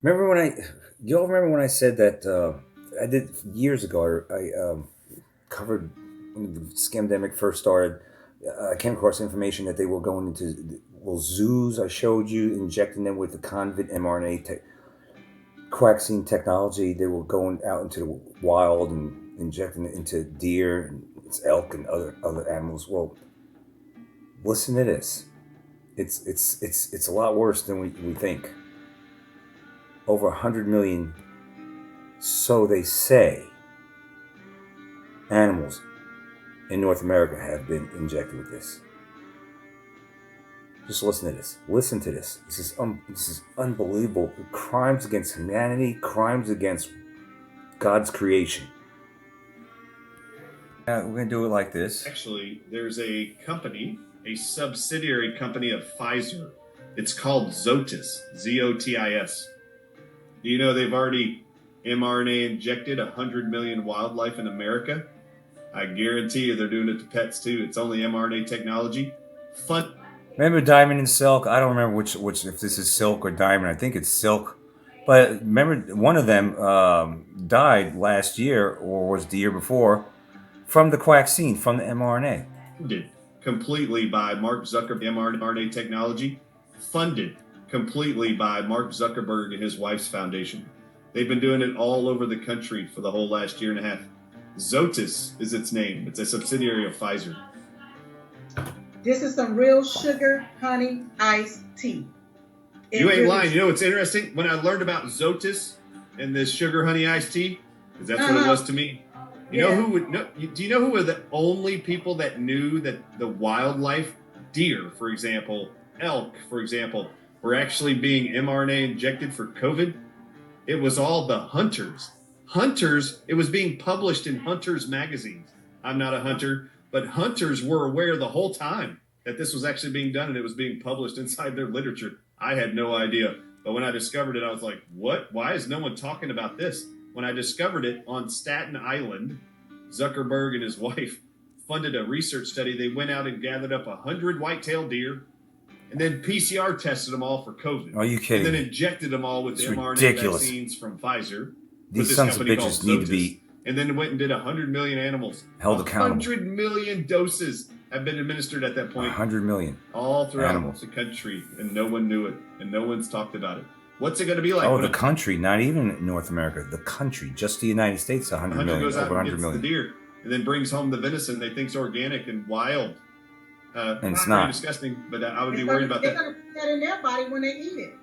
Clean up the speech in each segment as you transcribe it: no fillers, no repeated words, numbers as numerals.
Remember when I, you all remember when I said that I did years ago? I covered when the scamdemic first started. I came across information that they were going into zoos. I showed you injecting them with the convent mRNA vaccine technology. They were going out into the wild and injecting it into deer and elk and other animals. Well, listen to this. It's a lot worse than we think. Over 100 million, so they say, animals in North America have been injected with this. Just listen to this. Listen to this. This is unbelievable. Crimes against humanity, crimes against God's creation. We're gonna do it like this. Actually, there's a company, a subsidiary company of Pfizer. It's called Zotis, Zotis. Do you know they've already mRNA injected 100 million wildlife in America? I guarantee you they're doing it to pets too. It's only mRNA technology. Fun. Remember Diamond and Silk? I don't remember which if this is Silk or Diamond. I think it's Silk. But remember, one of them died last year or was the year before from the vaccine, from the mRNA. Funded completely by Mark Zuckerberg, mRNA technology. Funded completely by Mark Zuckerberg and his wife's foundation. They've been doing it all over the country for the whole last year and a half. Zotis is its name. It's a subsidiary of Pfizer. This is some real sugar, honey, iced tea. You ain't lying. You know what's interesting? When I learned about Zotis and this sugar honey iced tea, because that's what it was to me. You know who would know? Do you know who were the only people that knew that the wildlife, deer, for example, elk, for example, were actually being mRNA injected for COVID? It was all the hunters. Hunters, it was being published in hunters magazines. I'm not a hunter, but hunters were aware the whole time that this was actually being done and it was being published inside their literature. I had no idea. But when I discovered it, I was like, what? Why is no one talking about this? When I discovered it on Staten Island, Zuckerberg and his wife funded a research study. They went out and gathered up 100 white-tailed deer and then PCR tested them all for COVID. Are you kidding? And then injected them all with the mRNA vaccines from Pfizer. These sons of bitches need to be... And then went and did 100 million animals. Held accountable. 100 million doses have been administered at that point. 100 million. All throughout the country, and no one knew it, and no one's talked about it. What's it going to be like? Oh, the country, not even North America. The country, just the United States, 100 million, goes out over 100 and gets million. The deer, and then brings home the venison they think's organic and wild. And it's not. Disgusting, but I would be worried about that. They're going to put that in their body when they eat it.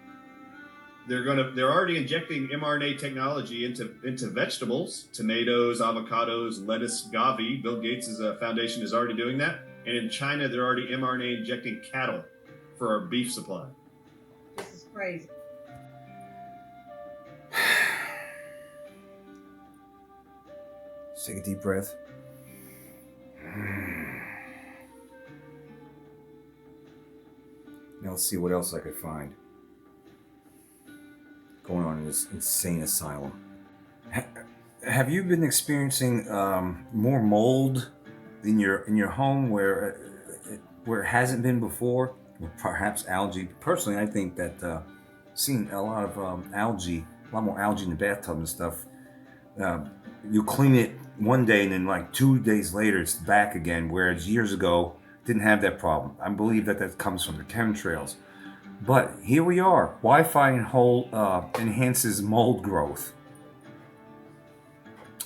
They're already injecting mRNA technology into vegetables, tomatoes, avocados, lettuce, Gavi. Bill Gates' foundation is already doing that. And in China, they're already mRNA injecting cattle for our beef supply. This is crazy. Let's take a deep breath. Now let's see what else I could find going on in this insane asylum. Have you been experiencing more mold in your home where it hasn't been before? Or perhaps algae. Personally, I think that seeing a lot of algae, a lot more algae in the bathtub and stuff. You clean it one day and then like 2 days later it's back again, whereas years ago didn't have that problem. I believe that comes from the chemtrails. But here we are. Wi-Fi enhances mold growth.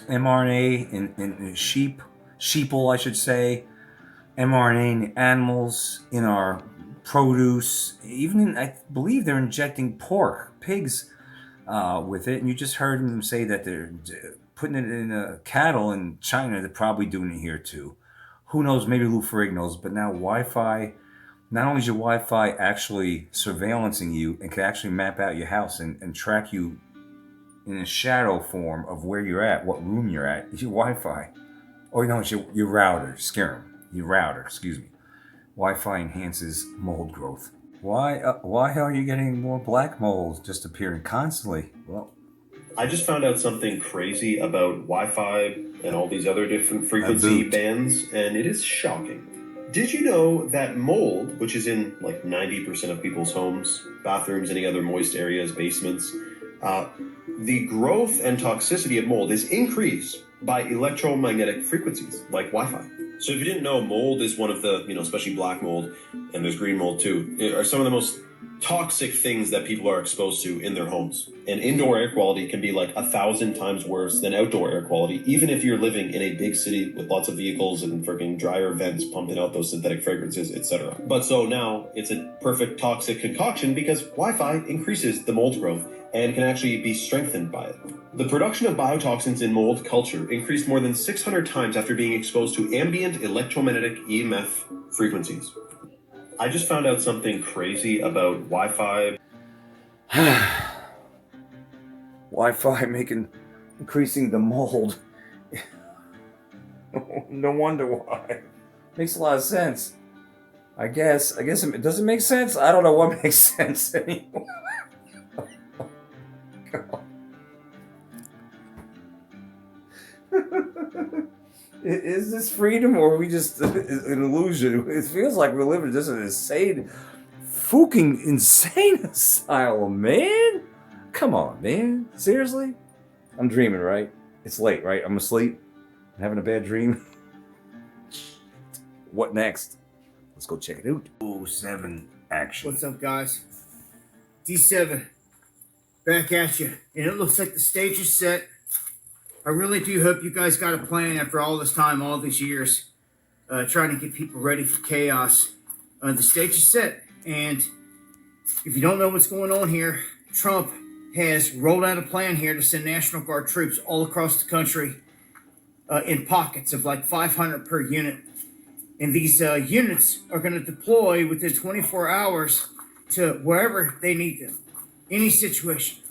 mRNA in sheeple, I should say. mRNA in animals, in our produce. Even I believe they're injecting pigs with it. And you just heard them say that they're putting it in cattle in China. They're probably doing it here too. Who knows? Maybe Lou Ferrigno knows. But now Wi-Fi. Not only is your Wi-Fi actually surveillancing you and can actually map out your house and track you in a shadow form of where you're at, what room you're at, it's your Wi-Fi. Or no, it's your router. Your router, excuse me. Wi-Fi enhances mold growth. Why are you getting more black mold just appearing constantly? Well, I just found out something crazy about Wi-Fi and all these other different frequency bands, and it is shocking. Did you know that mold, which is in like 90% of people's homes, bathrooms, any other moist areas, basements, The growth and toxicity of mold is increased by electromagnetic frequencies like Wi-Fi. So if you didn't know, mold is one of the, especially black mold, and there's green mold too, are some of the most toxic things that people are exposed to in their homes. And indoor air quality can be like 1,000 times worse than outdoor air quality, even if you're living in a big city with lots of vehicles and freaking dryer vents pumping out those synthetic fragrances, etc. But so now it's a perfect toxic concoction because Wi-Fi increases the mold growth and can actually be strengthened by it. The production of biotoxins in mold culture increased more than 600 times after being exposed to ambient electromagnetic EMF frequencies. I just found out something crazy about Wi-Fi. Wi-Fi increasing the mold. No wonder why. Makes a lot of sense. I guess it doesn't make sense. I don't know what makes sense anymore. Is this freedom, or are we just an illusion? It feels like we're living just an insane asylum, man. Come on, man. Seriously? I'm dreaming, right? It's late, right? I'm asleep. I'm having a bad dream. What next? Let's go check it out. 07 action. What's up, guys? D7, back at you. And it looks like the stage is set. I really do hope you guys got a plan after all this time, all these years, trying to get people ready for chaos. The stage is set. And if you don't know what's going on here, Trump has rolled out a plan here to send National Guard troops all across the country in pockets of like 500 per unit. And these units are going to deploy within 24 hours to wherever they need them, any situation.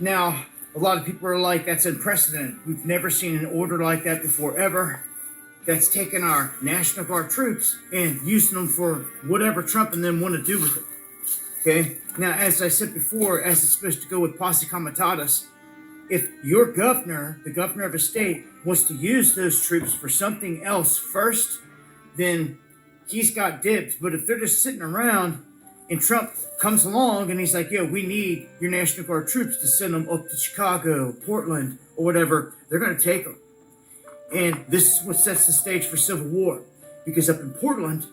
Now, a lot of people are like, that's unprecedented. We've never seen an order like that before, ever. That's taken our National Guard troops and using them for whatever Trump and them want to do with it. Okay? Now, as I said before, as it's supposed to go with posse comitatus, if your governor, the governor of a state, wants to use those troops for something else first, then he's got dibs. But if they're just sitting around and Trump comes along and he's like, yo, we need your National Guard troops to send them up to Chicago, Portland, or whatever, they're going to take them. And this is what sets the stage for civil war. Because up in Portland,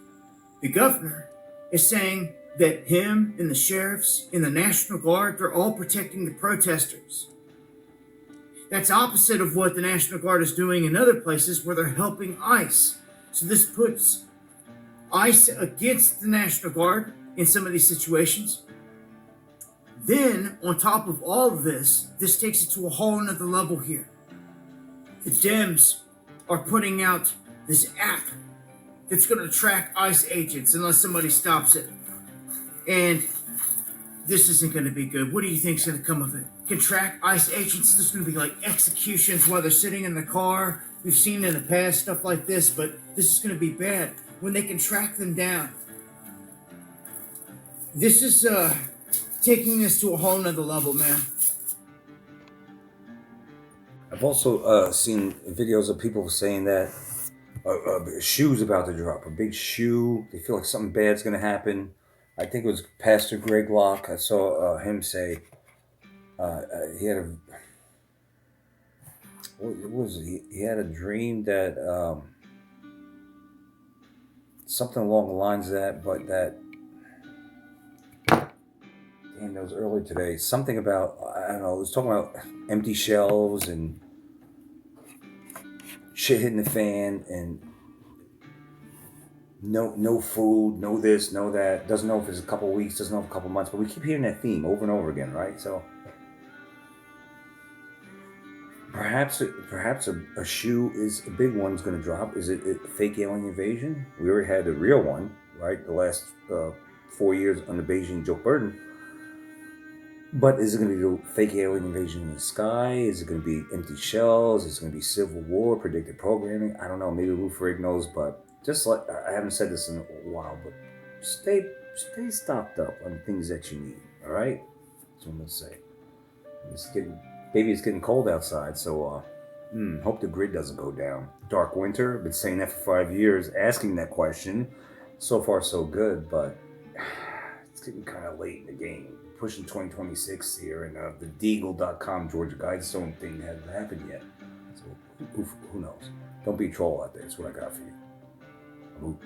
the governor is saying that him and the sheriffs and the National Guard, they're all protecting the protesters. That's opposite of what the National Guard is doing in other places where they're helping ICE. So this puts ICE against the National Guard in some of these situations. Then, on top of all of this, this takes it to a whole nother level here. The Dems are putting out this app that's going to track ICE agents unless somebody stops it. And this isn't going to be good. What do you think is going to come of it? Can track ICE agents? There's going to be like executions while they're sitting in the car. We've seen in the past stuff like this, but this is going to be bad when they can track them down. This is taking this to a whole nother level, man. I've also seen videos of people saying that a shoe's about to drop, a big shoe. They feel like something bad's going to happen. I think it was Pastor Greg Locke. I saw him say he had a... What was it? He had a dream that something along the lines of that, but that... And it was earlier today. Something about, I don't know, it was talking about empty shelves and shit hitting the fan and no food, no this, no that. Doesn't know if it's a couple of weeks, doesn't know if it's a couple of months, but we keep hearing that theme over and over again, right? So perhaps a shoe is a big one's going to drop. Is it a fake alien invasion? We already had a real one, right? The last 4 years under Beijing Joe Biden. But is it going to be a fake alien invasion in the sky? Is it going to be empty shells? Is it going to be civil war, predictive programming? I don't know. Maybe Lou Ferrigno knows, but just like I haven't said this in a while, but stay stocked up on things that you need. All right, that's what I'm gonna say. It's getting cold outside, so hope the grid doesn't go down. Dark winter. Been saying that for 5 years, asking that question. So far, so good, but it's getting kind of late in the game. pushing 2026 here, and the Deagle.com Georgia Guidestone thing hasn't happened yet. So who knows? Don't be a troll out there. That's what I got for you. I'm